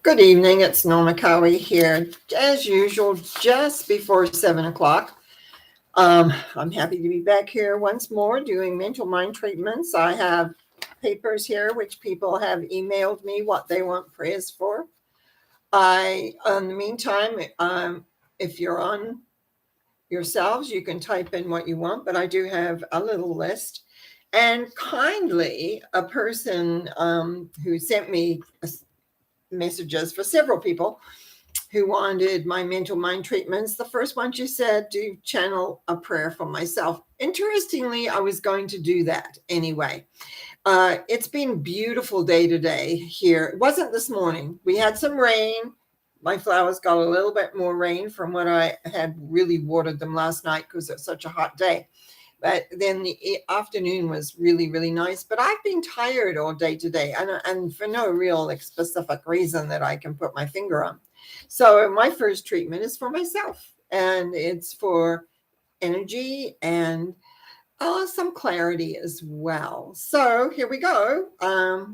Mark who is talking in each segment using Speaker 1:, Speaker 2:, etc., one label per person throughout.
Speaker 1: Good evening, it's Norma Cowie here, as usual, just before 7 o'clock. I'm happy to be back here once more doing mental mind treatments. I have papers here which people have emailed me what they want prayers for. In the meantime, if you're on yourselves, you can type in what you want, but I do have a little list. And kindly, a person who sent me messages for several people who wanted my mental mind treatments. The first one, she said, do channel a prayer for myself. Interestingly, I was going to do that anyway. It's been beautiful day today here. It wasn't this morning. We had some rain. My flowers got a little bit more rain from what I had really watered them last night because it's such a hot day. But then the afternoon was really, really nice. But I've been tired all day today, and for no real specific reason that I can put my finger on. So my first treatment is for myself, and it's for energy and some clarity as well. So here we go.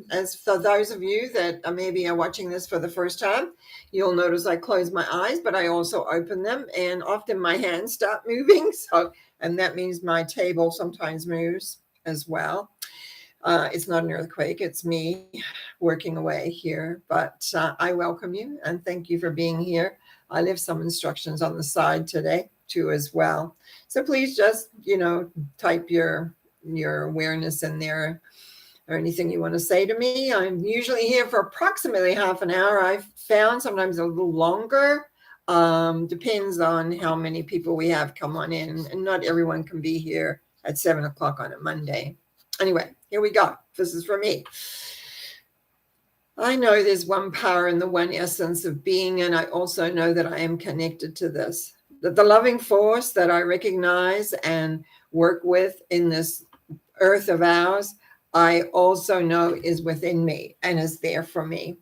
Speaker 1: As for those of you that maybe are watching this for the first time, you'll notice I close my eyes, but I also open them, and often my hands start moving. And that means my table sometimes moves as well. It's not an earthquake, it's me working away here, but I welcome you and thank you for being here. I left some instructions on the side today too as well. So please just, type your awareness in there or anything you want to say to me. I'm usually here for approximately half an hour. I've found sometimes a little longer. Depends on how many people we have come on in, and not everyone can be here at 7 o'clock on a Monday. Anyway, here we go. This is for me. I know there's one power and the one essence of being, and I also know that I am connected to this. That the loving force that I recognize and work with in this earth of ours, I also know is within me and is there for me.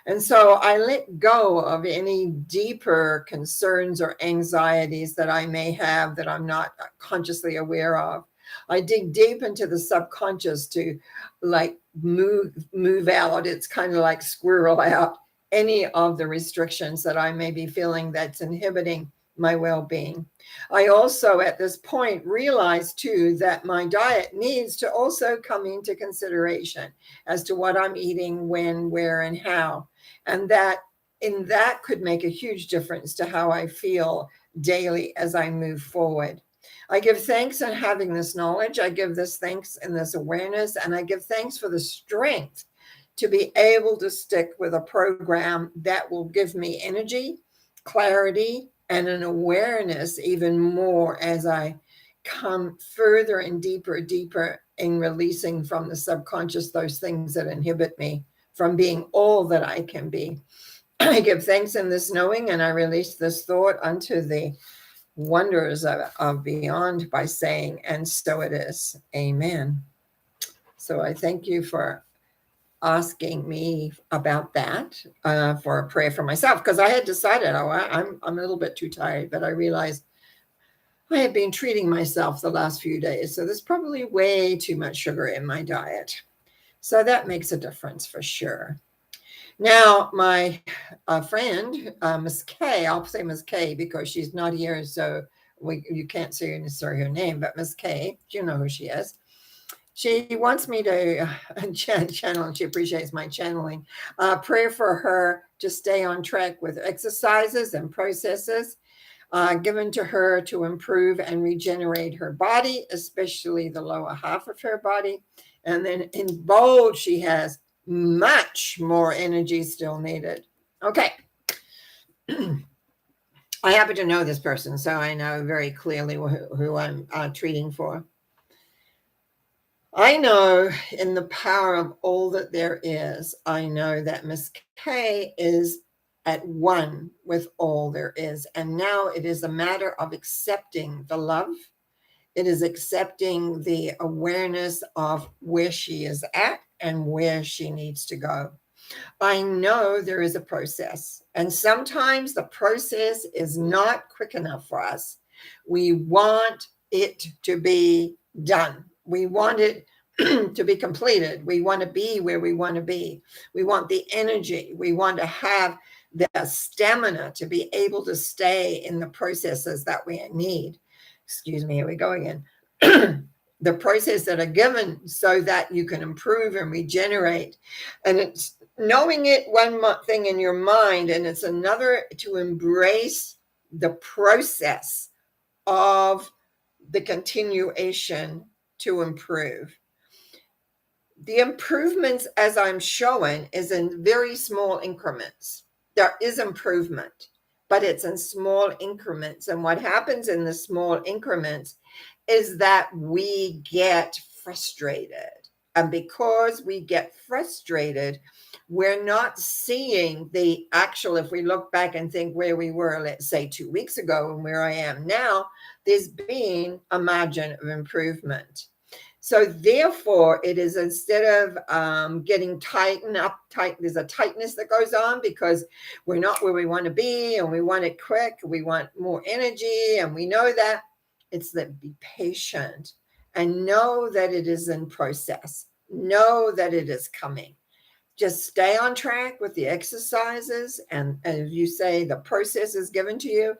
Speaker 1: And so I let go of any deeper concerns or anxieties that I may have that I'm not consciously aware of. I dig deep into the subconscious to move out. It's kind of like squirrel out any of the restrictions that I may be feeling that's inhibiting my well-being. I also at this point realize too that my diet needs to also come into consideration as to what I'm eating, when, where, and how. And that could make a huge difference to how I feel daily as I move forward. I give thanks in having this knowledge. I give this thanks and this awareness, and I give thanks for the strength to be able to stick with a program that will give me energy, clarity, and an awareness even more as I come further and deeper in releasing from the subconscious those things that inhibit me from being all that I can be. I give thanks in this knowing, and I release this thought unto the wonders of beyond by saying, and so it is. Amen. So I thank you for asking me about that for a prayer for myself, because I had decided, I'm a little bit too tired, but I realized I have been treating myself the last few days. So there's probably way too much sugar in my diet. So that makes a difference for sure. Now, my friend, Miss K, I'll say Miss K because she's not here, so you can't say necessarily her name, but Miss K, you know who she is. She wants me to channel, and she appreciates my channeling, pray for her to stay on track with exercises and processes given to her to improve and regenerate her body, especially the lower half of her body. And then in bold, she has much more energy still needed. Okay. I happen to know this person, so I know very clearly who I'm treating for. I know in the power of all that there is, I know that Miss K is at one with all there is. And now it is a matter of accepting the love. It is accepting the awareness of where she is at and where she needs to go. I know there is a process, and sometimes the process is not quick enough for us. We want it to be done. We want it to be completed. We want to be where we want to be. We want the energy. We want to have the stamina to be able to stay in the processes that we need. Excuse me, here we go again. The process that are given so that you can improve and regenerate. And it's knowing it one thing in your mind, and it's another to embrace the process of the continuation to improve. The improvements, as I'm showing, is in very small increments. There is improvement, but it's in small increments. And what happens in the small increments is that we get frustrated. And because we get frustrated, we're not seeing the actual, if we look back and think where we were, let's say 2 weeks ago and where I am now, there's been a margin of improvement. So therefore, it is, instead of getting tightened up, there's a tightness that goes on because we're not where we want to be, and we want it quick. We want more energy, and we know that. It's that be patient and know that it is in process. Know that it is coming. Just stay on track with the exercises, and as you say, the process is given to you.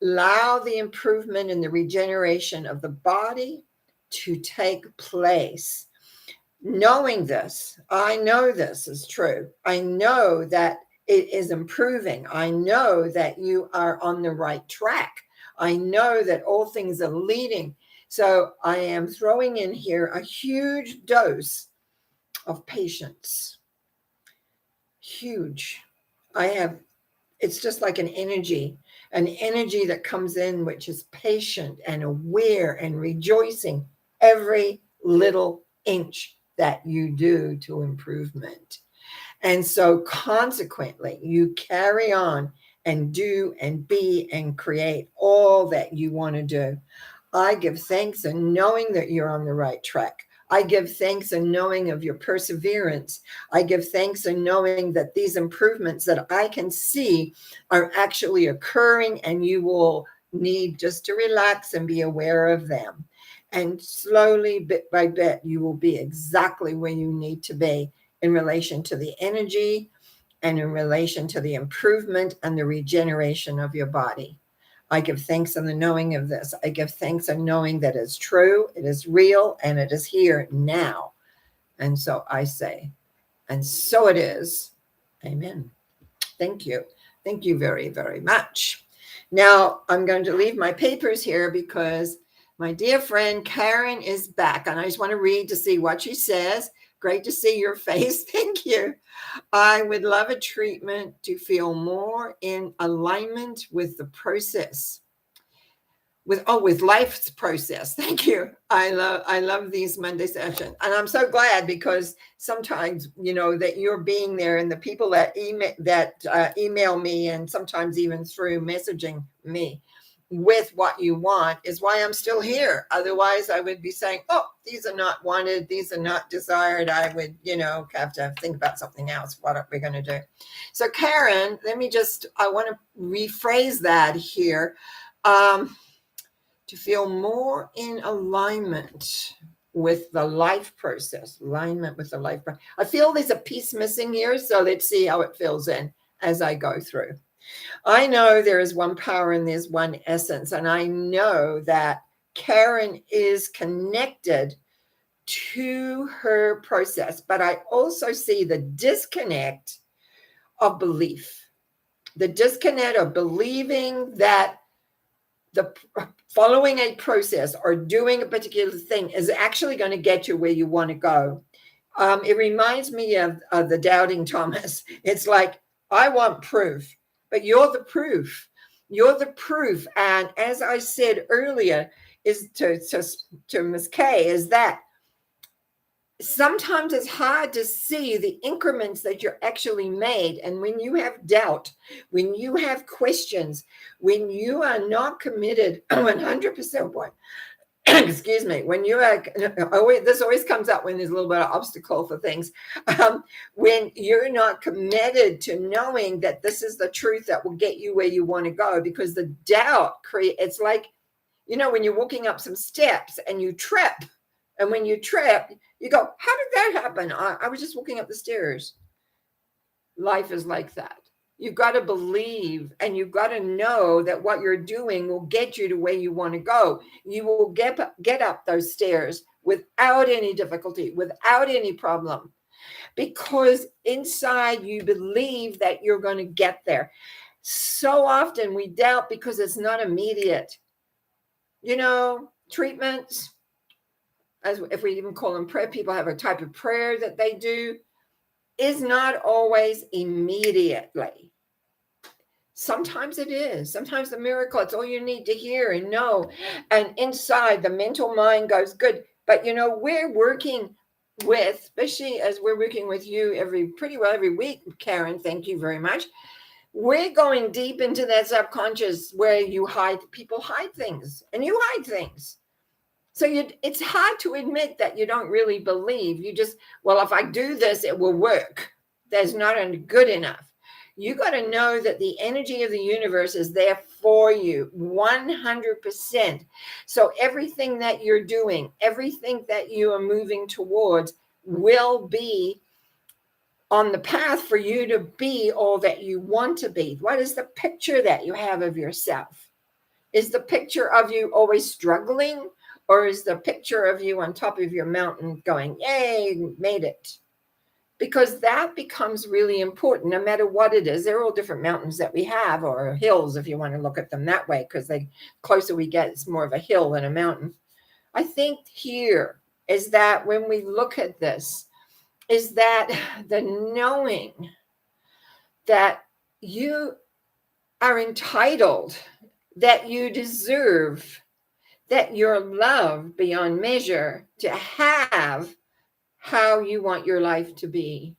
Speaker 1: Allow the improvement and the regeneration of the body to take place. Knowing this, I know this is true. I know that it is improving. I know that you are on the right track. I know that all things are leading. So I am throwing in here a huge dose of patience. Huge. It's just like an energy that comes in, which is patient and aware and rejoicing every little inch that you do to improvement. And so consequently, you carry on and do and be and create all that you want to do. I give thanks in knowing that you're on the right track. I give thanks in knowing of your perseverance. I give thanks in knowing that these improvements that I can see are actually occurring, and you will need just to relax and be aware of them. And slowly, bit by bit, you will be exactly where you need to be in relation to the energy and in relation to the improvement and the regeneration of your body. I give thanks in the knowing of this. I give thanks in knowing that it's true, it is real, and it is here now. And so I say, and so it is. Amen. Thank you. Thank you very, very much. Now I'm going to leave my papers here because my dear friend Karen is back, and I just want to read to see what she says. Great to see your face. Thank you. I would love a treatment to feel more in alignment with the process, with life's process. Thank you. I love these Monday sessions, and I'm so glad because sometimes that you're being there, and the people that email me, and sometimes even through messaging me with what you want, is why I'm still here. Otherwise, I would be saying, oh, these are not wanted, these are not desired. I would, have to think about something else. What are we going to do? So Karen, I want to rephrase that here. To feel more in alignment with the life process, I feel there's a piece missing here. So let's see how it fills in as I go through. I know there is one power and there's one essence. And I know that Karen is connected to her process, but I also see the disconnect of belief, the disconnect of believing that the following a process or doing a particular thing is actually going to get you where you want to go. It reminds me of the doubting Thomas. It's like, I want proof, but you're the proof. You're the proof. And as I said earlier, is to Ms. Kay, is that sometimes it's hard to see the increments that you're actually made. And when you have doubt, when you have questions, when you are not committed 100%, excuse me, when you are, this always comes up when there's a little bit of obstacle for things. When you're not committed to knowing that this is the truth that will get you where you want to go, because the doubt it's like, when you're walking up some steps and you trip, and when you trip, You go, how did that happen? I was just walking up the stairs. Life is like that. You've got to believe and you've got to know that what you're doing will get you to where you want to go. You will get up those stairs without any difficulty, without any problem, because inside you believe that you're going to get there. So often we doubt because it's not immediate. You know, treatments, as if we even call them prayer, people have a type of prayer that they do, is not always immediately. Sometimes it is. Sometimes the miracle, it's all you need to hear and know. And inside the mental mind goes, good. But you know, we're working with, especially as we're working with you pretty well every week, Karen, thank you very much. We're going deep into that subconscious where people hide things and you hide things. So it's hard to admit that you don't really believe. You just, well, if I do this, it will work. That's not good enough. You got to know that the energy of the universe is there for you 100%. So everything that you're doing, everything that you are moving towards will be on the path for you to be all that you want to be. What is the picture that you have of yourself? Is the picture of you always struggling, or is the picture of you on top of your mountain going, yay, made it? Because that becomes really important no matter what it is. They're all different mountains that we have, or hills if you want to look at them that way, because the closer we get, it's more of a hill than a mountain. I think here is that when we look at this, is that the knowing that you are entitled, that you deserve, that you're loved beyond measure to have how you want your life to be.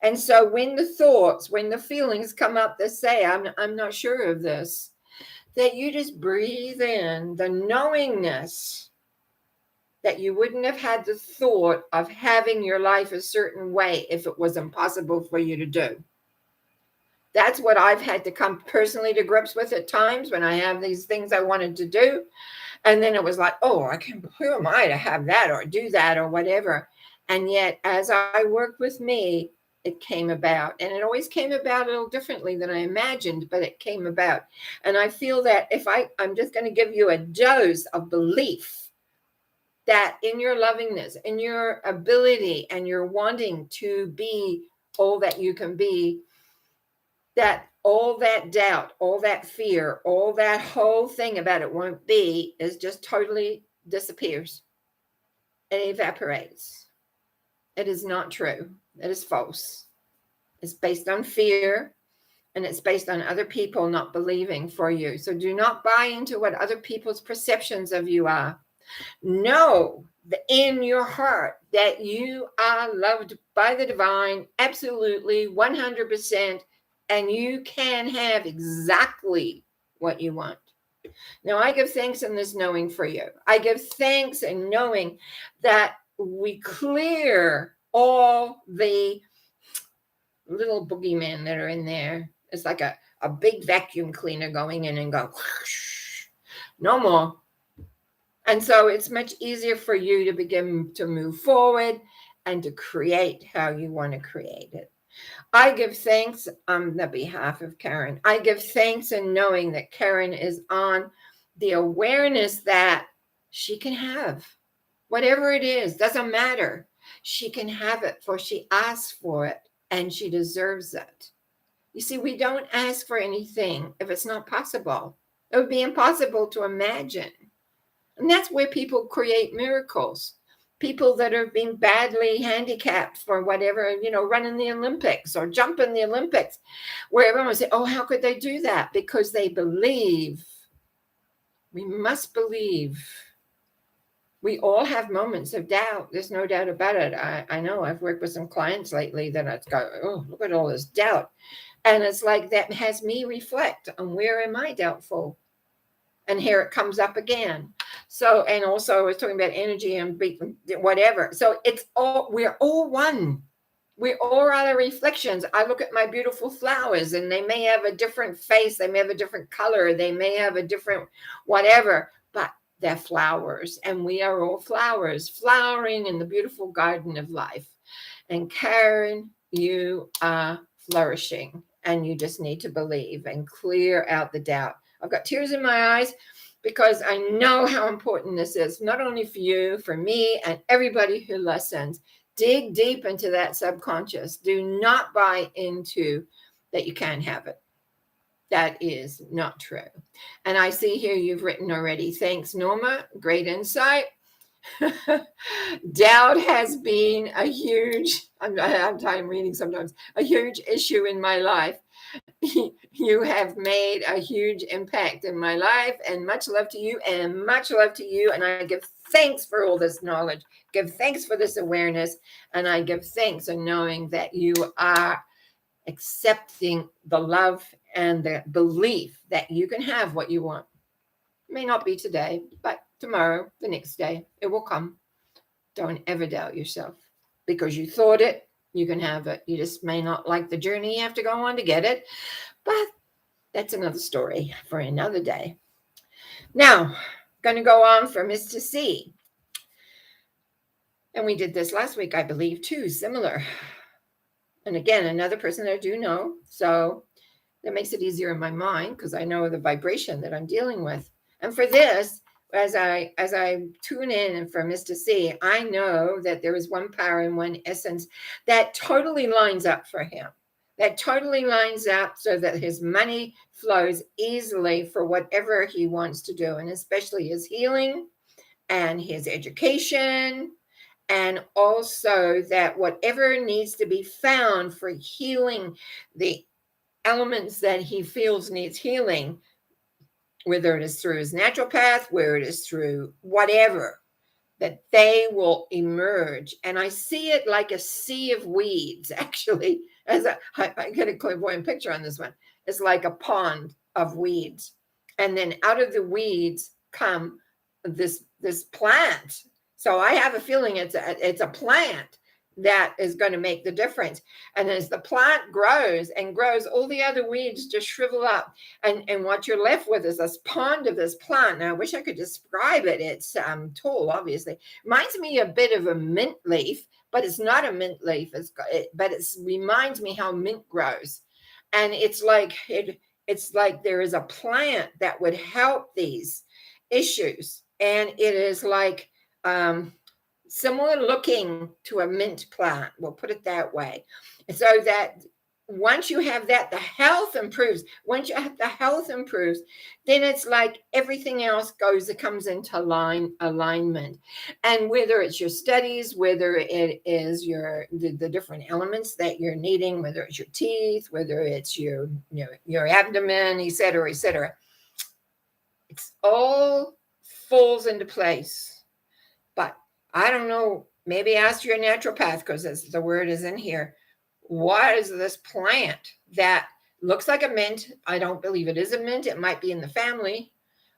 Speaker 1: And so when the thoughts, when the feelings come up that say, I'm not sure of this, that you just breathe in the knowingness that you wouldn't have had the thought of having your life a certain way if it was impossible for you to do. That's what I've had to come personally to grips with at times when I have these things I wanted to do. And then it was like, oh, who am I to have that or do that or whatever? And yet, as I worked with me, it came about. And it always came about a little differently than I imagined, but it came about. And I feel that if I'm just going to give you a dose of belief that in your lovingness, in your ability, and your wanting to be all that you can be, that all that doubt, all that fear, all that whole thing about it won't be is just totally disappears. It evaporates. It is not true. It is false. It's based on fear, and it's based on other people not believing for you. So do not buy into what other people's perceptions of you are. Know in your heart that you are loved by the divine, absolutely 100%, and you can have exactly what you want. Now, I give thanks in this knowing for you. I give thanks in knowing that we clear all the little boogeymen that are in there. It's like a big vacuum cleaner going in and go, whoosh, no more. And so it's much easier for you to begin to move forward and to create how you want to create it. I give thanks on the behalf of Karen. I give thanks in knowing that Karen is on the awareness that she can have whatever it is, doesn't matter. She can have it, for she asks for it and she deserves it. You see, we don't ask for anything if it's not possible. It would be impossible to imagine. And that's where people create miracles. People that are being badly handicapped for whatever, running the Olympics or jumping the Olympics, where everyone would say, oh, how could they do that? Because they believe. We must believe. We all have moments of doubt. There's no doubt about it. I know I've worked with some clients lately that I go, oh, look at all this doubt. And it's like that has me reflect on where am I doubtful? And here it comes up again. So, and also I was talking about energy and whatever. So we're all one. We all are the reflections. I look at my beautiful flowers and they may have a different face. They may have a different color. They may have a different whatever, but they're flowers, and we are all flowers, flowering in the beautiful garden of life. And Karen, you are flourishing, and you just need to believe and clear out the doubt. I've got tears in my eyes because I know how important this is, not only for you, for me, and everybody who listens. Dig deep into that subconscious. Do not buy into that you can't have it. That is not true. And I see here you've written already. Thanks, Norma. Great insight. Doubt has been a huge, I'm tired of reading sometimes, a huge issue in my life. You have made a huge impact in my life, and much love to you, and much love to you. And I give thanks for all this knowledge, give thanks for this awareness, and I give thanks in knowing that you are accepting the love and the belief that you can have what you want. It may not be today, but tomorrow, the next day, it will come. Don't ever doubt yourself. Because you thought it, you can have it. You just may not like the journey you have to go on to get it, but that's another story for another day. Now, going to go on for Mr. C. And we did this last week, I believe, too, similar. And again, another person that I do know. So that makes it easier in my mind because I know the vibration that I'm dealing with. And for this, as I tune in for Mr. C, I know that there is one power and one essence that totally lines up for him. That totally lines up so that his money flows easily for whatever he wants to do, and especially his healing and his education. And also that whatever needs to be found for healing the elements that he feels needs healing, whether it is through his natural path, where it is through whatever, that they will emerge. And I see it like a sea of weeds, actually. I get a clairvoyant picture on this one. It's like a pond of weeds. And then out of the weeds come this plant. So I have a feeling it's a plant that is going to make the difference. And as the plant grows and grows, all the other weeds just shrivel up. And what you're left with is this pond of this plant. Now, I wish I could describe it. It's tall, obviously. Reminds me a bit of a mint leaf, but it's not a mint leaf. But it reminds me how mint grows. And it's like there is a plant that would help these issues. And it is like similar looking to a mint plant, we'll put it that way. And so that once you have that, the health improves. Once you have the health improves, then it's like everything else comes into alignment. And whether it's your studies, whether it is the different elements that you're needing, whether it's your teeth, whether it's your abdomen, et cetera, it's all falls into place. But I don't know, maybe ask your naturopath, because the word is in here. What is this plant that looks like a mint? I don't believe it is a mint. It might be in the family,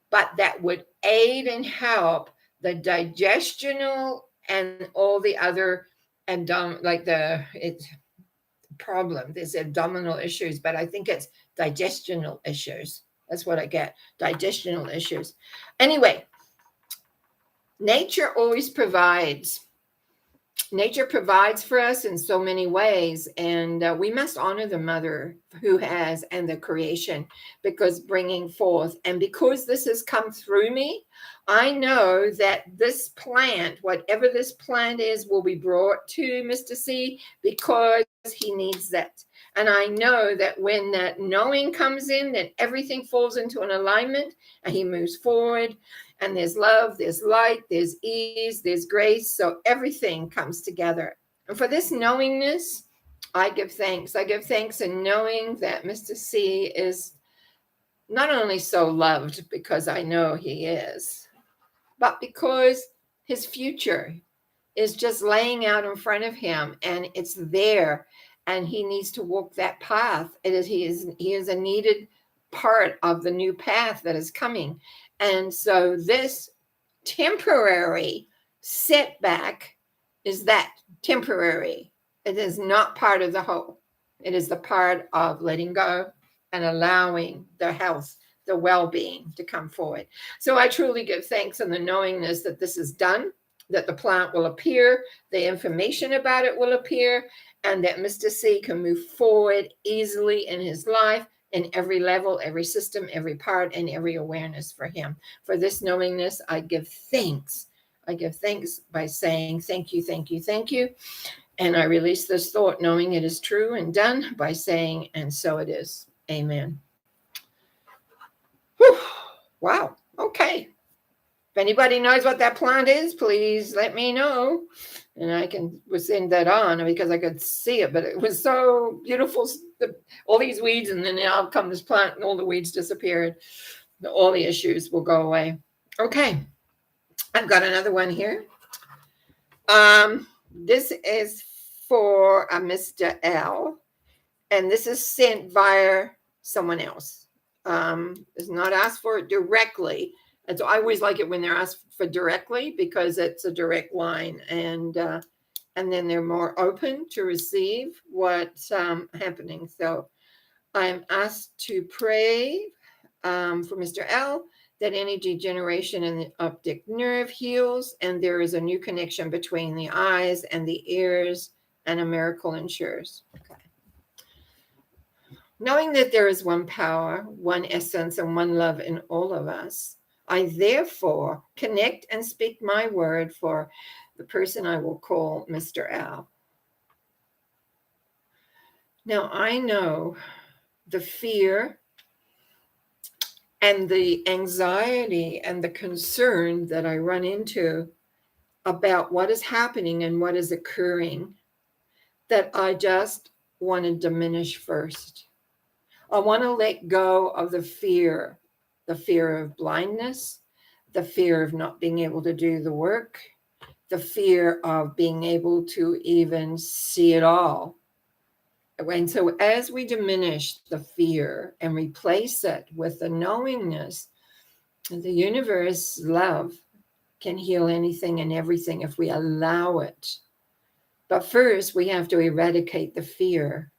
Speaker 1: but that would aid and help the digestional and all the other problem. There's abdominal issues, but I think it's digestional issues. That's what I get, digestional issues. Anyway, nature always provides. Nature provides for us in so many ways, and we must honor the mother who has and the creation, because bringing forth, and because this has come through me, I know that this plant, whatever this plant is, will be brought to Mr. C because he needs that. And I know that when that knowing comes in, then everything falls into an alignment and he moves forward. And there's love, there's light, there's ease, there's grace. So everything comes together. And for this knowingness, I give thanks. I give thanks in knowing that Mr. C is not only so loved because I know he is, but because his future is just laying out in front of him and it's there. And he needs to walk that path. He is a needed part of the new path that is coming. And so this temporary setback is that temporary. It is not part of the whole. It is the part of letting go and allowing the health, the well-being to come forward. So I truly give thanks in the knowingness that this is done, that the plant will appear, the information about it will appear, and that Mr. C can move forward easily in his life in every level, every system, every part, and every awareness for him. For this knowingness, I give thanks. I give thanks by saying thank you, thank you, thank you. And I release this thought knowing it is true and done by saying, and so it is. Amen. Whew. Wow. Okay. If anybody knows what that plant is, please let me know. And I can send that on because I could see it, but it was so beautiful. All these weeds, and then now come this plant and all the weeds disappeared. All the issues will go away. Okay. I've got another one here. This is for a Mr. L, and this is sent via someone else. It's not asked for it directly. And so I always like it when they're asked for directly because it's a direct line, and then they're more open to receive what's happening. So I'm asked to pray for Mr. L, that any degeneration in the optic nerve heals, and there is a new connection between the eyes and the ears, and a miracle ensures. Okay. Knowing that there is one power, one essence, and one love in all of us, I therefore connect and speak my word for the person I will call Mr. L. Now I know the fear and the anxiety and the concern that I run into about what is happening and what is occurring, that I just want to diminish first. I want to let go of the fear of blindness, the fear of not being able to do the work, the fear of being able to even see it all. And so as we diminish the fear and replace it with the knowingness, the universe love can heal anything and everything if we allow it. But first, we have to eradicate the fear.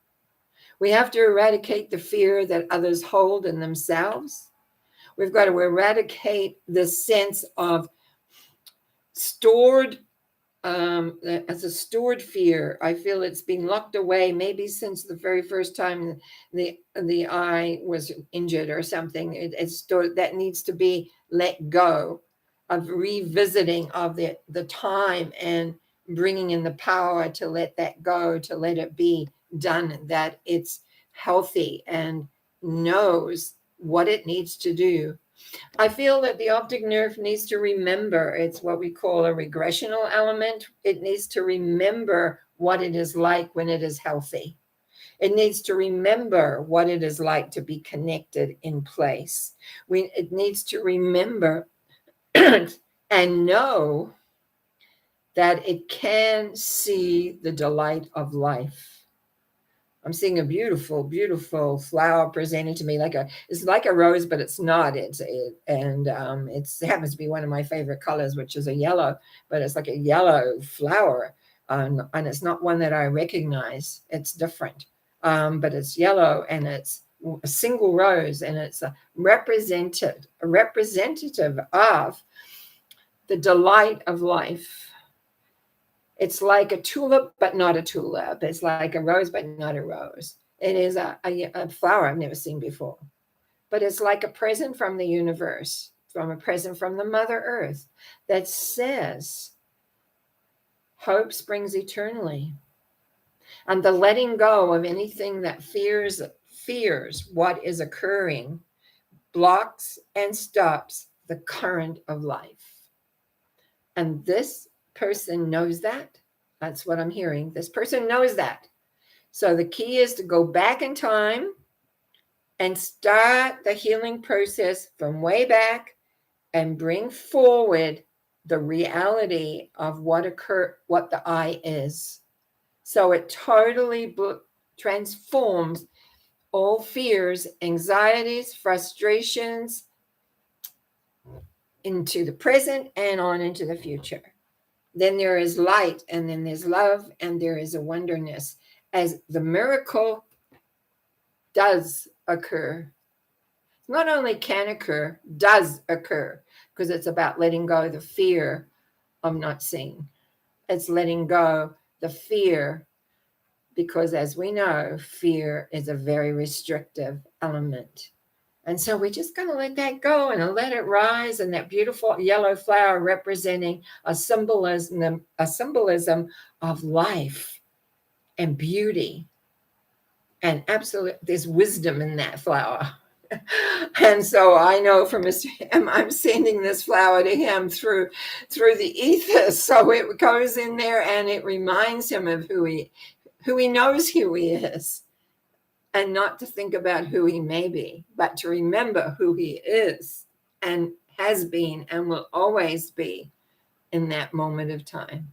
Speaker 1: We have to eradicate the fear that others hold in themselves. We've got to eradicate the sense of stored as a stored fear. I feel it's been locked away maybe since the very first time the eye was injured or something. It's stored, that needs to be let go, of revisiting of the time and bringing in the power to let that go, to let it be done, that it's healthy and knows what it needs to do. I feel that the optic nerve needs to remember, it's what we call a regressional element. It needs to remember what it is like when it is healthy. It needs to remember what it is like to be connected in place. It needs to remember and know that it can see the delight of life. I'm seeing a beautiful, beautiful flower presented to me it's like a rose, but it's not. It happens to be one of my favorite colors, which is a yellow, but it's like a yellow flower, and it's not one that I recognize. It's different, but it's yellow and it's a single rose, and it's a representative of the delight of life. It's like a tulip, but not a tulip. It's like a rose, but not a rose. It is a flower I've never seen before. But it's like a present from the universe, from a present from the Mother Earth that says, hope springs eternally. And the letting go of anything that fears what is occurring blocks and stops the current of life. And this person knows that. That's what I'm hearing. This person knows that. So the key is to go back in time and start the healing process from way back and bring forward the reality of what the eye is. So it totally transforms all fears, anxieties, frustrations into the present and on into the future. Then there is light, and then there's love, and there is a wonderness as the miracle does occur. not only can occur, does occur, because it's about letting go of the fear of not seeing. It's letting go the fear, because as we know, fear is a very restrictive element. And so we're just going to let that go and let it rise. And that beautiful yellow flower representing a symbolism of life and beauty. And absolute, there's wisdom in that flower. And so I know from Mr. M, I'm sending this flower to him through the ethers. So it goes in there and it reminds him of who he knows who he is. And not to think about who he may be, but to remember who he is and has been and will always be in that moment of time.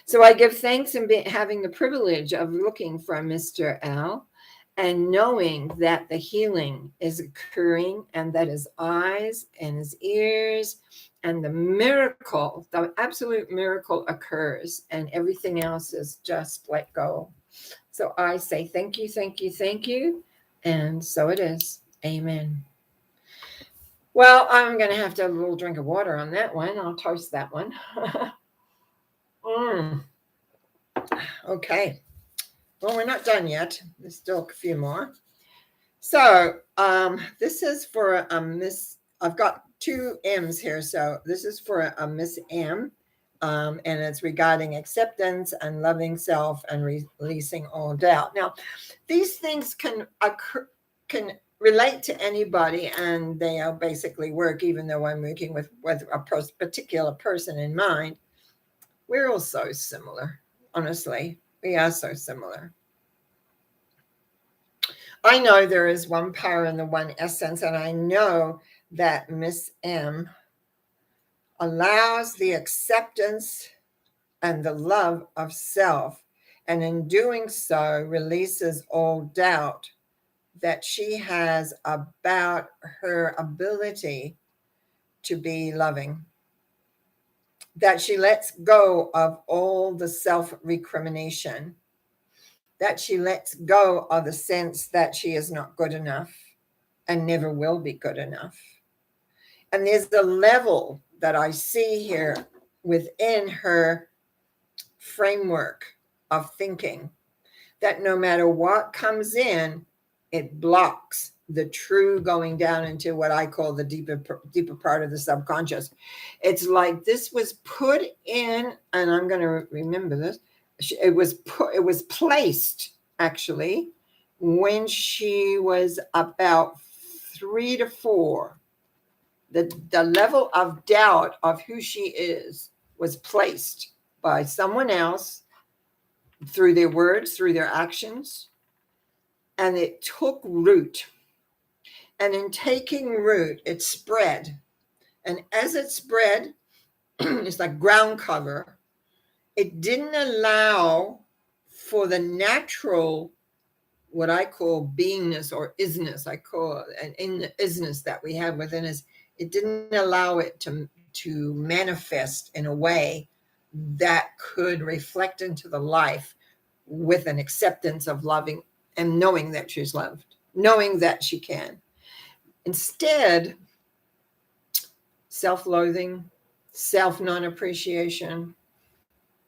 Speaker 1: So I give thanks in having the privilege of looking for Mr. L and knowing that the healing is occurring and that his eyes and his ears and the miracle, the absolute miracle occurs, and everything else is just let go. So I say thank you, thank you, thank you. And so it is. Amen. Well, I'm going to have to have a little drink of water on that one. I'll toast that one. Okay. Well, we're not done yet. There's still a few more. So this is for Miss, I've got two M's here. So this is for a Miss M. And it's regarding acceptance and loving self and releasing all doubt. Now, these things can relate to anybody, and they'll basically work, even though I'm working with a particular person in mind. We're all so similar, honestly. We are so similar. I know there is one power and the one essence, and I know that Miss M allows the acceptance and the love of self, and in doing so releases all doubt that she has about her ability to be loving, that she lets go of all the self-recrimination, that she lets go of the sense that she is not good enough and never will be good enough. And there's the level that I see here within her framework of thinking, that no matter what comes in, it blocks the true going down into what I call the deeper part of the subconscious. It's like this was put in, and I'm going to remember this. It was placed actually when she was about 3 to 4. The level of doubt of who she is was placed by someone else through their words, through their actions, and it took root. And in taking root, it spread. And as it spread, it's like ground cover. It didn't allow for the natural, what I call beingness or isness, I call it an in the isness that we have within us. It didn't allow it to manifest in a way that could reflect into the life with an acceptance of loving and knowing that she's loved, knowing that she can. Instead, self-loathing, self-non-appreciation,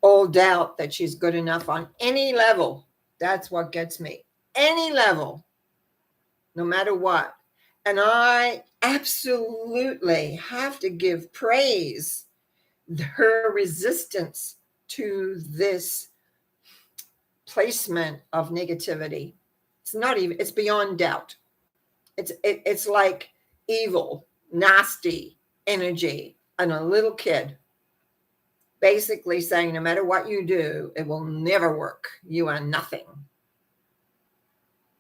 Speaker 1: all doubt that she's good enough on any level. That's what gets me. Any level, no matter what. And I absolutely have to give praise her resistance to this placement of negativity. It's not even, it's beyond doubt. It's like evil, nasty energy and a little kid basically saying, no matter what you do, it will never work. You are nothing.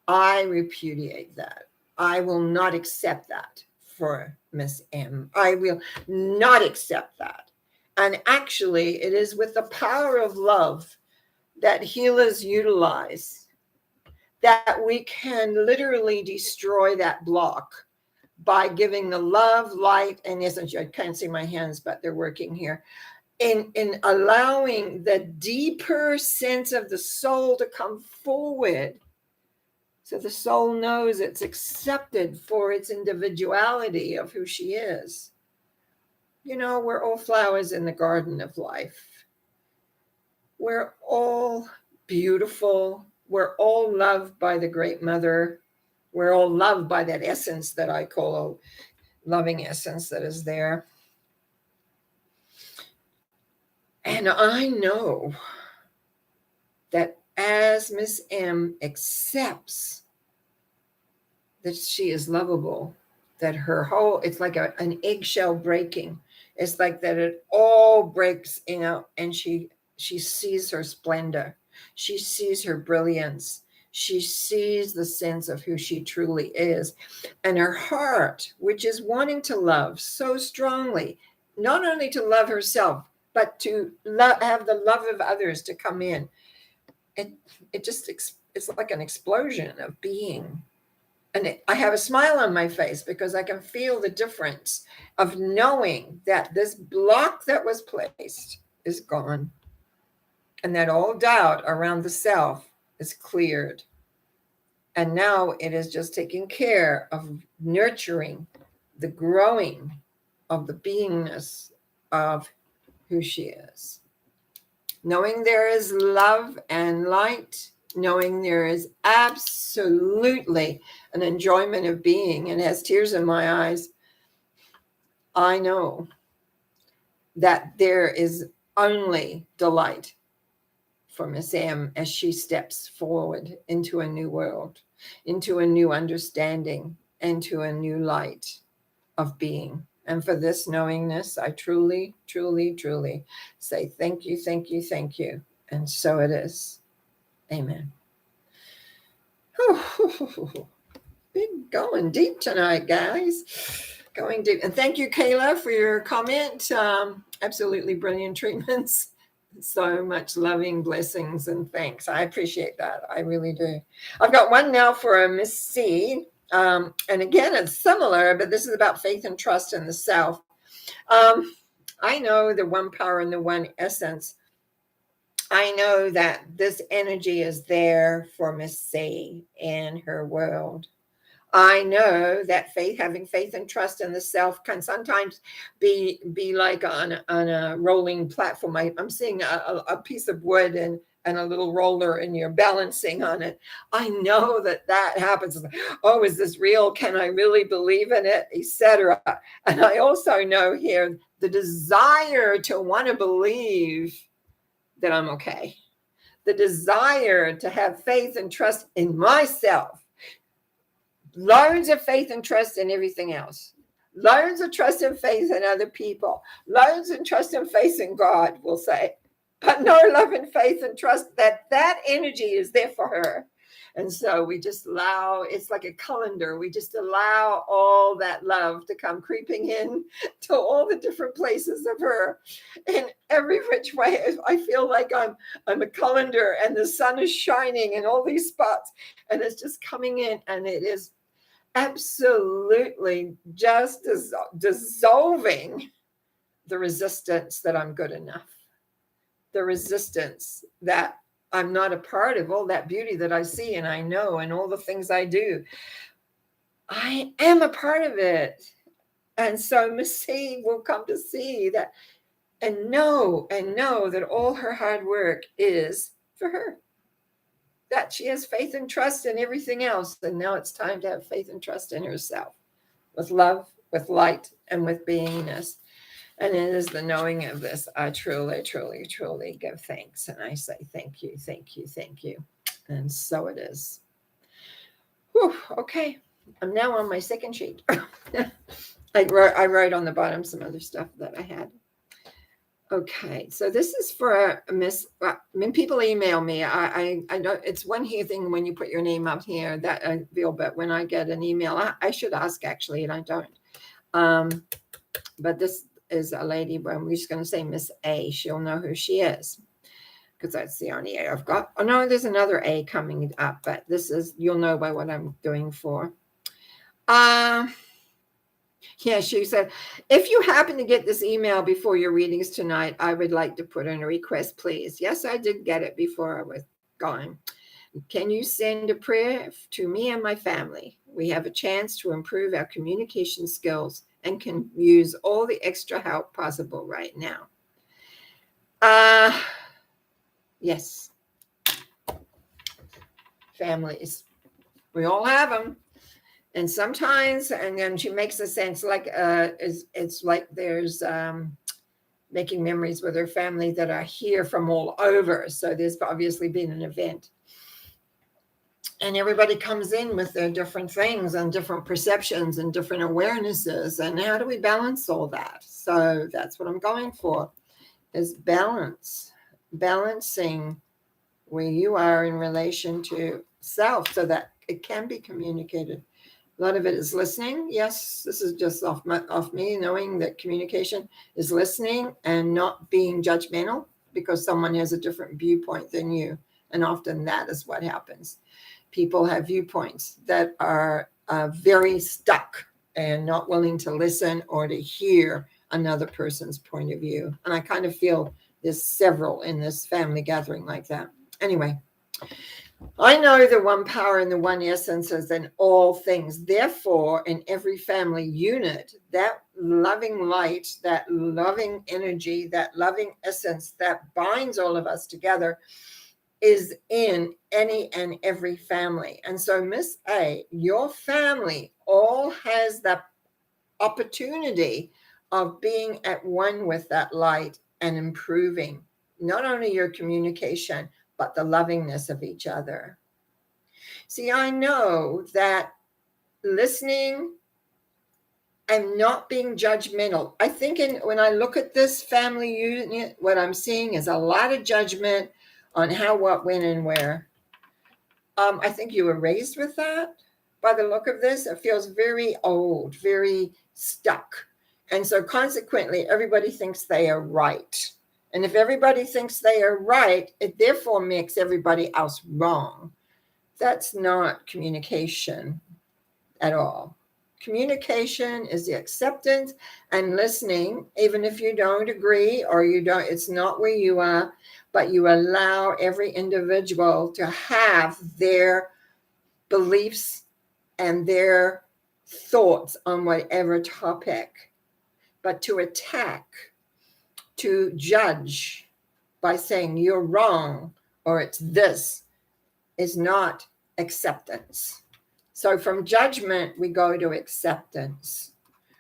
Speaker 1: I repudiate that. I will not accept that for Miss M. I will not accept that. And actually, it is with the power of love that healers utilize that we can literally destroy that block by giving the love, light, and essence. I can't see my hands, but they're working here. In allowing the deeper sense of the soul to come forward So the soul knows it's accepted for its individuality of who she is. You know, we're all flowers in the garden of life. We're all beautiful. We're all loved by the Great Mother. We're all loved by that essence that I call a loving essence that is there. And I know that as Miss M accepts that she is lovable, that her whole, it's like an eggshell breaking. It's like that it all breaks, and she sees her splendor. She sees her brilliance. She sees the sense of who she truly is. And her heart, which is wanting to love so strongly, not only to love herself, but to have the love of others to come in. It's like an explosion of being. And I have a smile on my face because I can feel the difference of knowing that this block that was placed is gone and that all doubt around the self is cleared. And now it is just taking care of nurturing the growing of the beingness of who she is. Knowing there is love and light, knowing there is absolutely an enjoyment of being, and has tears in my eyes, I know that there is only delight for Miss M as she steps forward into a new world, into a new understanding, into a new light of being. And for this knowingness, I truly, truly, truly say thank you, thank you, thank you. And so it is. Amen. Big going deep tonight, guys. Going deep. And thank you, Kayla, for your comment. Absolutely brilliant treatments. So much loving blessings and thanks. I appreciate that. I really do. I've got one now for Miss C. And again, it's similar, but this is about faith and trust in the self. I know the one power and the one essence. I know that this energy is there for Miss C in her world. I know that having faith and trust in the self can sometimes be like on a rolling platform. I'm seeing a piece of wood and a little roller, and you're balancing on it. I know that happens. Oh, is this real? Can I really believe in it? Etc. And I also know here the desire to want to believe that I'm okay. The desire to have faith and trust in myself. Loads of faith and trust in everything else. Loads of trust and faith in other people. Loads of trust and faith in God, we'll say. But no love and faith and trust that energy is there for her. And so we just allow, it's like a colander. We just allow all that love to come creeping in to all the different places of her in every which way. I feel like I'm a colander and the sun is shining in all these spots and it's just coming in, and it is absolutely just dissolving the resistance that I'm good enough, the resistance that I'm not a part of all that beauty that I see and I know and all the things I do. I am a part of it. And so Miss C will come to see that and know that all her hard work is for her. That she has faith and trust in everything else. And now it's time to have faith and trust in herself with love, with light, and with beingness. And it is the knowing of this. I truly, truly, truly give thanks. And I say thank you, thank you, thank you. And so it is. Whew, okay. I'm now on my second sheet. I wrote on the bottom some other stuff that I had. Okay, so this is for Miss. When people email me, I know it's one here thing when you put your name up here that I feel, but when I get an email, I should ask actually, and I don't. But this is a lady, but I'm just going to say Miss A. She'll know who she is because that's the only A I've got. Oh no, there's another A coming up, but this is, you'll know by what I'm doing for. Yeah, she said, if you happen to get this email before your readings tonight, I would like to put in a request, please. Yes, I did get it before I was gone. Can you send a prayer to me and my family? We have a chance to improve our communication skills and can use all the extra help possible right now. Yes. Families. We all have them. And sometimes, and then she makes a sense like it's like there's making memories with her family that are here from all over. So there's obviously been an event. And everybody comes in with their different things and different perceptions and different awarenesses. And how do we balance all that? So that's what I'm going for, is balance. Balancing where you are in relation to self so that it can be communicated. A lot of it is listening. Yes, this is just off me, knowing that communication is listening and not being judgmental because someone has a different viewpoint than you. And often that is what happens. People have viewpoints that are very stuck and not willing to listen or to hear another person's point of view. And I kind of feel there's several in this family gathering like that. Anyway, I know the one power and the one essence is in all things. Therefore, in every family unit, that loving light, that loving energy, that loving essence that binds all of us together is in any and every family. And so, Miss A, your family all has that opportunity of being at one with that light and improving not only your communication, but the lovingness of each other. See, I know that listening and not being judgmental. I think when I look at this family unit, what I'm seeing is a lot of judgment on how, what, when, and where. I think you were raised with that. By the look of this, it feels very old, very stuck. And so consequently, everybody thinks they are right. And if everybody thinks they are right, it therefore makes everybody else wrong. That's not communication at all. Communication is the acceptance and listening, even if you don't agree or you don't, it's not where you are, but you allow every individual to have their beliefs and their thoughts on whatever topic. But to attack, to judge by saying you're wrong or it's this is not acceptance. So from judgment, we go to acceptance.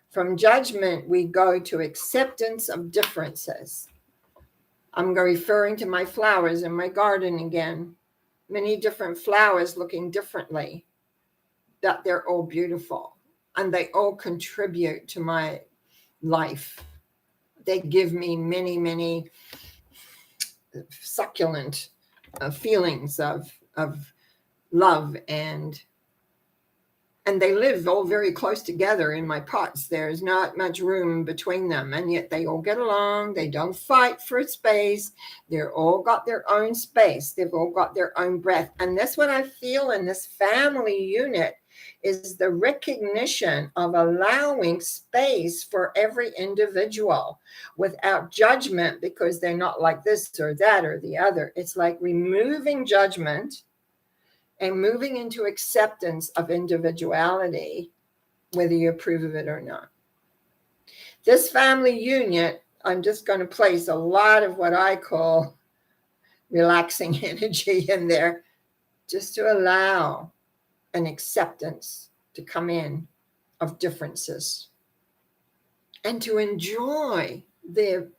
Speaker 1: From judgment, we go to acceptance of differences. I'm referring to my flowers in my garden again. Many different flowers looking differently, that they're all beautiful and they all contribute to my life. They give me many, many succulent feelings of love and they live all very close together in my pots. There's not much room between them, and yet they all get along. They don't fight for space. They're all got their own space. They've all got their own breath. And that's what I feel in this family unit is the recognition of allowing space for every individual without judgment because they're not like this or that or the other. It's like removing judgment and moving into acceptance of individuality, whether you approve of it or not. This family unit, I'm just going to place a lot of what I call relaxing energy in there, just to allow an acceptance to come in of differences and to enjoy the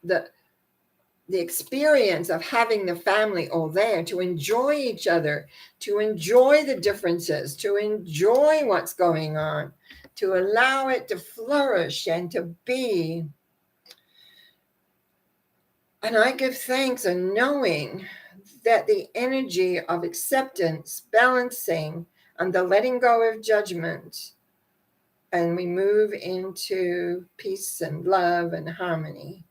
Speaker 1: experience of having the family all there, to enjoy each other, to enjoy the differences, to enjoy what's going on, to allow it to flourish and to be. And I give thanks in knowing that the energy of acceptance, balancing, and the letting go of judgment, and we move into peace and love and harmony,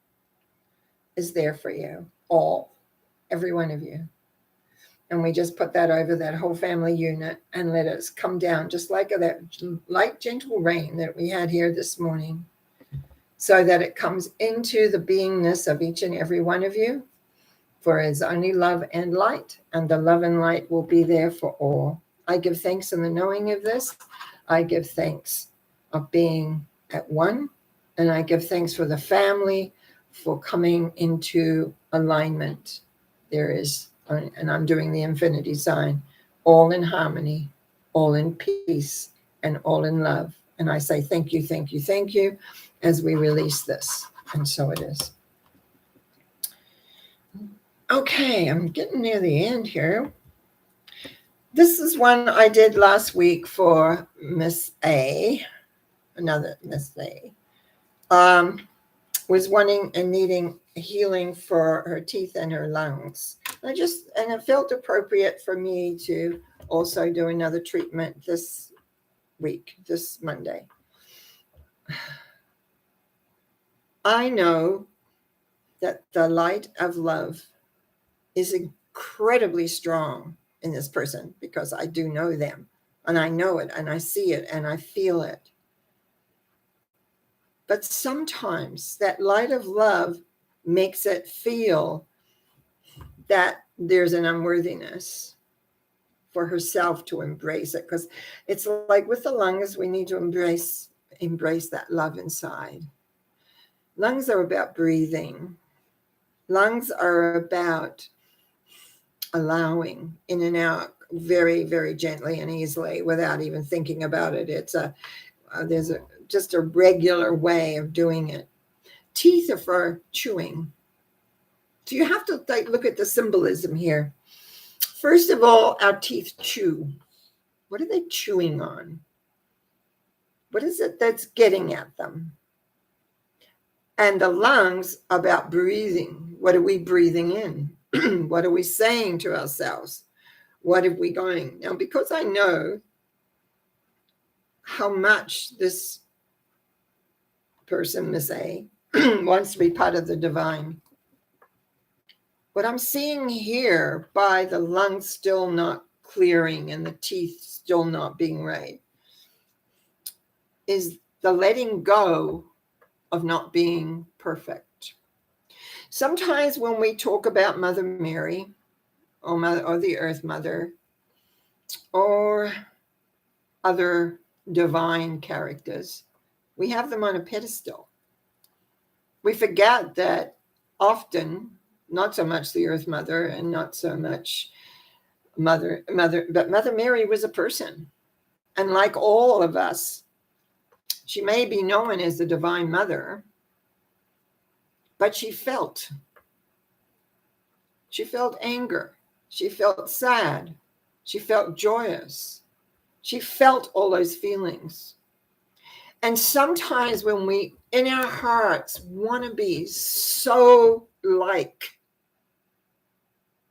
Speaker 1: is there for you all, every one of you. And we just put that over that whole family unit and let us come down just like that light, gentle rain that we had here this morning, so that it comes into the beingness of each and every one of you, For it is only love and light, and the love and light will be there for all. I give thanks in the knowing of this. I give thanks of being at one, and I give thanks for the family for coming into alignment. There is, and I'm doing the infinity sign, all in harmony, all in peace, and all in love. And I say thank you, thank you, thank you as we release this. And so it is. Okay, I'm getting near the end here. This is one I did last week for Miss A, another Miss A. Was wanting and needing healing for her teeth and her lungs. And it felt appropriate for me to also do another treatment this week, this Monday. I know that the light of love is incredibly strong in this person because I do know them and I know it and I see it and I feel it. But sometimes that light of love makes it feel that there's an unworthiness for herself to embrace it, because it's like with the lungs, we need to embrace that love inside. Lungs are about breathing. Lungs are about allowing in and out very, very gently and easily without even thinking about it. There's just a regular way of doing it. Teeth are for chewing. So you have to look at the symbolism here. First of all, our teeth chew. What are they chewing on? What is it that's getting at them? And the lungs about breathing. What are we breathing in? What are we saying to ourselves? What are we going? Now, because I know how much this person, Miss A, wants to be part of the divine, what I'm seeing here by the lungs still not clearing and the teeth still not being right is the letting go of not being perfect. Sometimes when we talk about Mother Mary or the Earth Mother or other divine characters, we have them on a pedestal. We forget that often, not so much the Earth Mother and not so much Mother, but Mother Mary was a person. And like all of us, she may be known as the Divine Mother, but she felt. She felt anger. She felt sad. She felt joyous. She felt all those feelings. And sometimes when we, in our hearts, want to be so like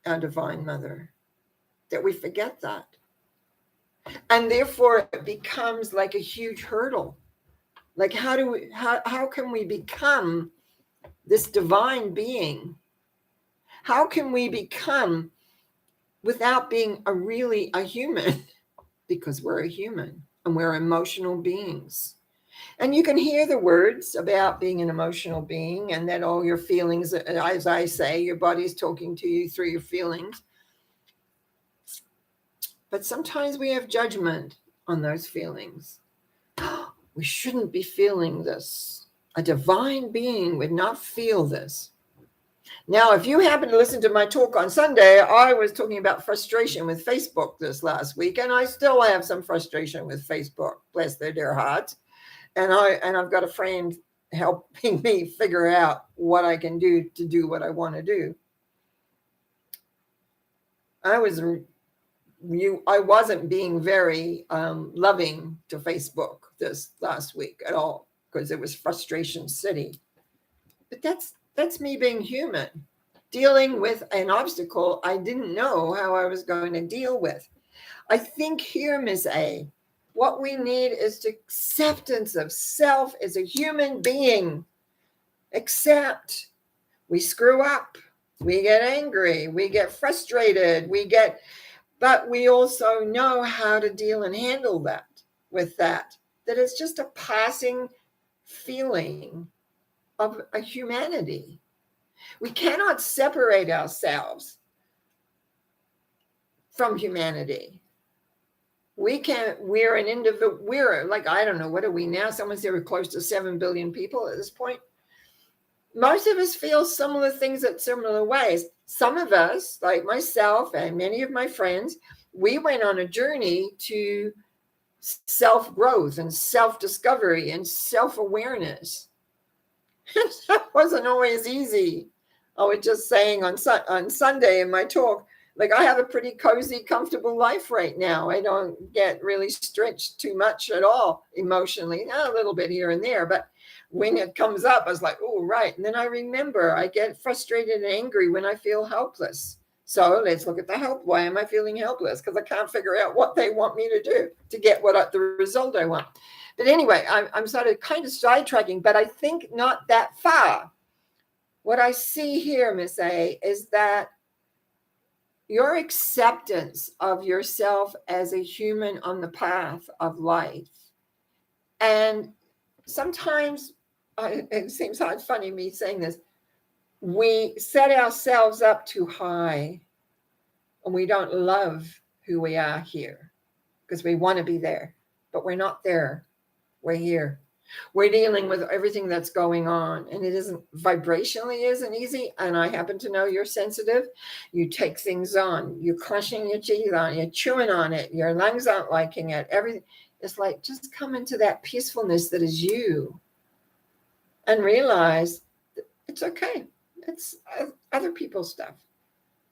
Speaker 1: our Divine Mother, that we forget that. And therefore it becomes like a huge hurdle. Like how can we become this divine being? How can we become without being really a human? Because we're a human and we're emotional beings. And you can hear the words about being an emotional being and that all your feelings, as I say, your body's talking to you through your feelings. But sometimes we have judgment on those feelings. We shouldn't be feeling this. A divine being would not feel this. Now, if you happen to listen to my talk on Sunday, I was talking about frustration with Facebook this last week, and I still have some frustration with Facebook, bless their dear hearts. And I've got a friend helping me figure out what I can do to do what I want to do. I wasn't being very loving to Facebook this last week at all, because it was frustration city. But that's me being human, dealing with an obstacle I didn't know how I was going to deal with. I think here, Ms. A, what we need is acceptance of self as a human being. Accept. We screw up. We get angry. We get frustrated. But we also know how to deal and handle that it's just a passing feeling of a humanity. We cannot separate ourselves from humanity. We're an individual. We're like, I don't know, what are we now? Someone said we're close to 7 billion people at this point. Most of us feel similar things at similar ways. Some of us, like myself and many of my friends, we went on a journey to self-growth and self-discovery and self-awareness. That wasn't always easy. I was just saying on Sunday in my talk, like, I have a pretty cozy, comfortable life right now. I don't get really stretched too much at all emotionally, a little bit here and there. But when it comes up, I was like, oh, right. And then I remember I get frustrated and angry when I feel helpless. So let's look at the help. Why am I feeling helpless? Because I can't figure out what they want me to do to get the result I want. But anyway, I'm sort of kind of sidetracking, but I think not that far. What I see here, Miss A, is that your acceptance of yourself as a human on the path of life. And sometimes, it seems funny me saying this, we set ourselves up too high and we don't love who we are here because we want to be there, but we're not there. We're here. We're dealing with everything that's going on, and it isn't vibrationally isn't easy. And I happen to know you're sensitive. You take things on, you're clenching your teeth on, you're chewing on it, your lungs aren't liking it. Everything. It's like, just come into that peacefulness that is you and realize it's okay. It's other people's stuff.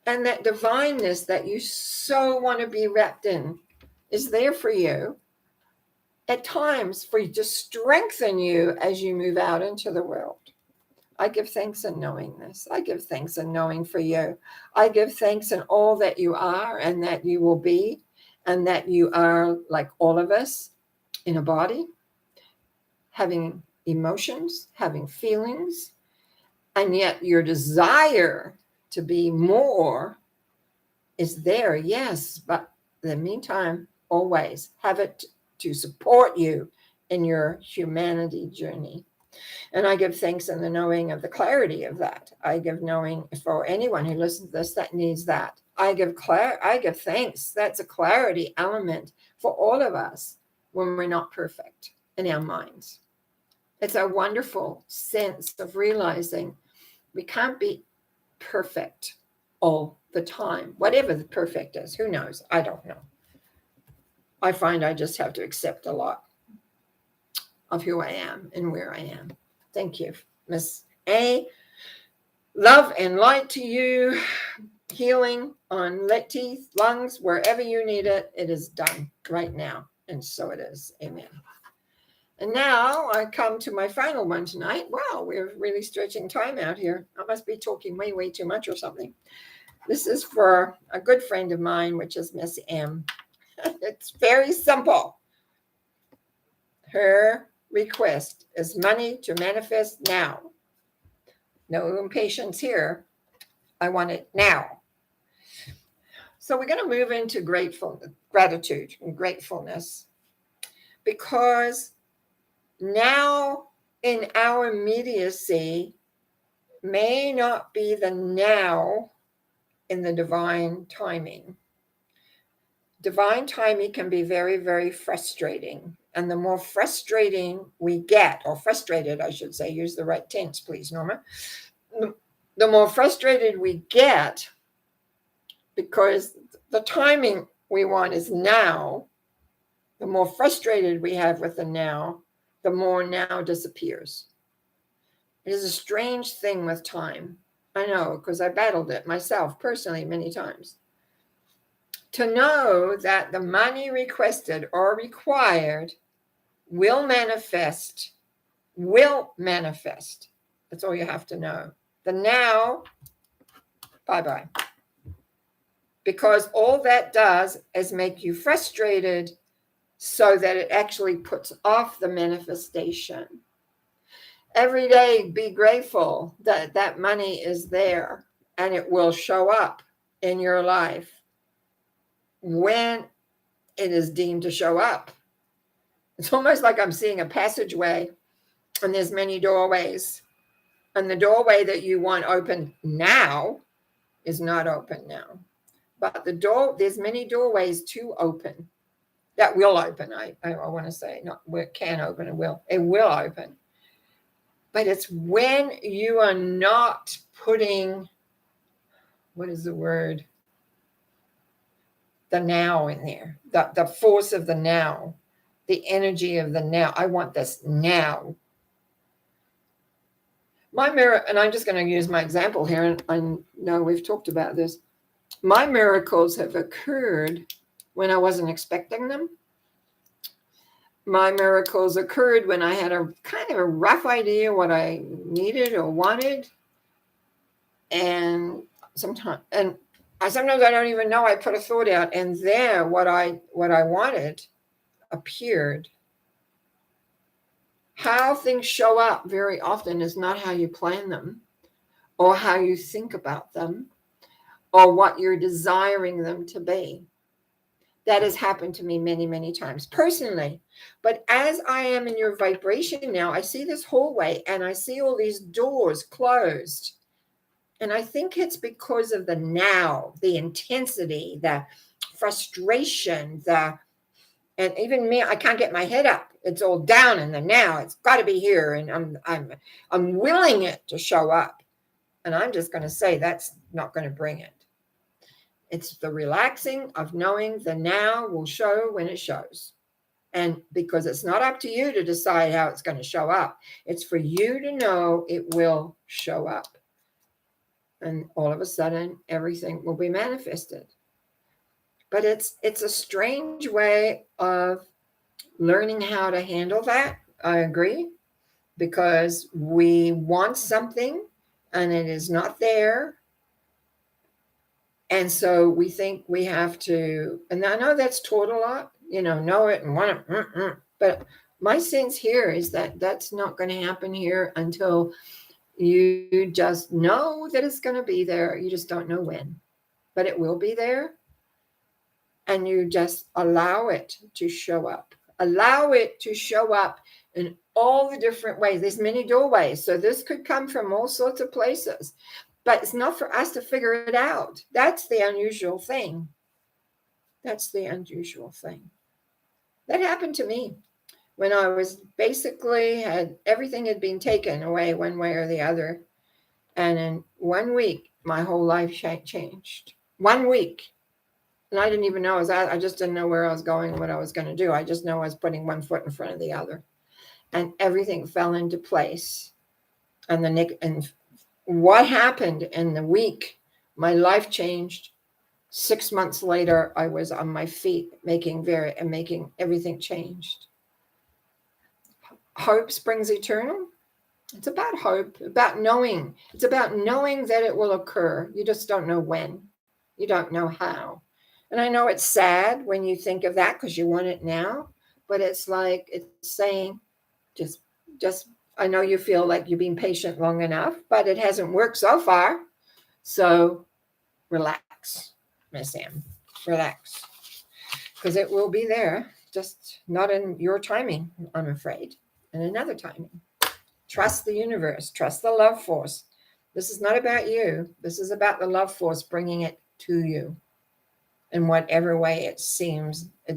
Speaker 1: And that divineness that you so want to be wrapped in is there for you at times for you to strengthen you as you move out into the world. I give thanks in knowing this. I give thanks in knowing for you. I give thanks in all that you are and that you will be, and that you are like all of us in a body, having emotions, having feelings, and yet your desire to be more is there, yes, but in the meantime, always have it to support you in your humanity journey. And I give thanks in the knowing of the clarity of that. I give knowing for anyone who listens to this that needs that. I give thanks. That's a clarity element for all of us when we're not perfect in our minds. It's a wonderful sense of realizing we can't be perfect all the time. Whatever the perfect is, who knows? I don't know. I find I just have to accept a lot of who I am and where I am. Thank you, Miss A. Love and light to you. Healing on teeth, lungs, wherever you need it. It is done right now. And so it is. Amen. And now I come to my final one tonight. Wow, we're really stretching time out here. I must be talking way, way too much or something. This is for a good friend of mine, which is Miss M. It's very simple. Her request is money to manifest now. No impatience here. I want it now. So we're going to move into gratitude and gratefulness, because now in our immediacy may not be the now in the divine timing. Divine timing can be very, very frustrating. And the more frustrating we get, or frustrated, I should say, use the right tense, please, Norma. The more frustrated we get, because the timing we want is now, the more frustrated we have with the now, the more now disappears. It is a strange thing with time. I know, because I battled it myself personally many times. To know that the money requested or required will manifest. That's all you have to know. The now, bye-bye. Because all that does is make you frustrated so that it actually puts off the manifestation. Every day, be grateful that that money is there and it will show up in your life when it is deemed to show up. It's almost like I'm seeing a passageway and there's many doorways. And the doorway that you want open now is not open now. But there's many doorways to open that will open. I want to say, not can open, it will open. But it's when you are not putting, what is the word? The now in there, the force of the now, the energy of the now. I want this now. My mirror, and I'm just going to use my example here, and I know we've talked about this. My miracles have occurred when I wasn't expecting them. My miracles occurred when I had a kind of a rough idea what I needed or wanted. And sometimes I don't even know I put a thought out, and there what I wanted appeared. How things show up very often is not how you plan them or how you think about them or what you're desiring them to be. That has happened to me many, many times personally. But as I am in your vibration now, I see this hallway and I see all these doors closed. And I think it's because of the now, the intensity, the frustration, and even me, I can't get my head up. It's all down in the now. It's got to be here, and I'm willing it to show up. And I'm just going to say that's not going to bring it. It's the relaxing of knowing the now will show when it shows. And because it's not up to you to decide how it's going to show up, it's for you to know it will show up. And all of a sudden, everything will be manifested. But it's a strange way of learning how to handle that. I agree, because we want something and it is not there. And so we think we have to, and I know that's taught a lot, know it and want it. But my sense here is that that's not going to happen here until you just know that it's going to be there. You just don't know when, but it will be there. And you just allow it to show up. Allow it to show up in all the different ways. There's many doorways. So this could come from all sorts of places. But it's not for us to figure it out. That's the unusual thing. That's the unusual thing. That happened to me when I was basically everything had been taken away one way or the other. And in 1 week, my whole life changed. 1 week. And I didn't even know I just didn't know where I was going and what I was going to do. I just know I was putting one foot in front of the other. And everything fell into place. And what happened in the week, my life changed. 6 months later, I was on my feet making everything changed. Hope springs eternal. It's about hope, about knowing. It's about knowing that it will occur. You just don't know when. You don't know how. And I know it's sad when you think of that because you want it now, but it's like it's saying, just I know you feel like you've been patient long enough, but it hasn't worked so far. So relax, Miss Sam, relax, because it will be there, just not in your timing, I'm afraid, in another timing. Trust the universe, trust the love force. This is not about you. This is about the love force bringing it to you in whatever way it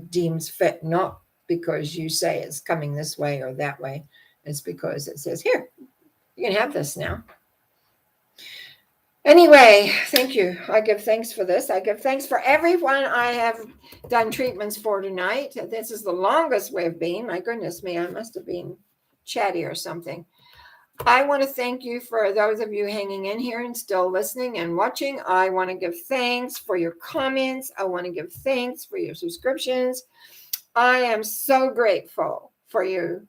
Speaker 1: deems fit, not because you say it's coming this way or that way. It's because it says, here, you can have this now. Anyway, thank you. I give thanks for this. I give thanks for everyone I have done treatments for tonight. This is the longest we've been. My goodness me, I must have been chatty or something. I want to thank you for those of you hanging in here and still listening and watching. I want to give thanks for your comments. I want to give thanks for your subscriptions. I am so grateful for you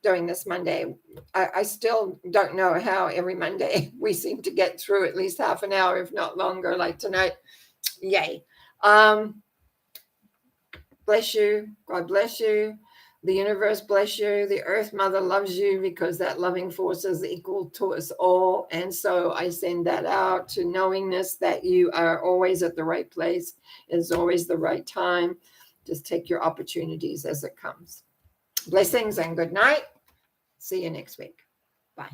Speaker 1: doing this Monday. I still don't know how every Monday we seem to get through at least half an hour, if not longer, like tonight. Yay. Bless you. God bless you. The universe bless you. The earth mother loves you because that loving force is equal to us all. And so I send that out to knowingness that you are always at the right place. It's always the right time. Just take your opportunities as it comes. Blessings and good night. See you next week. Bye.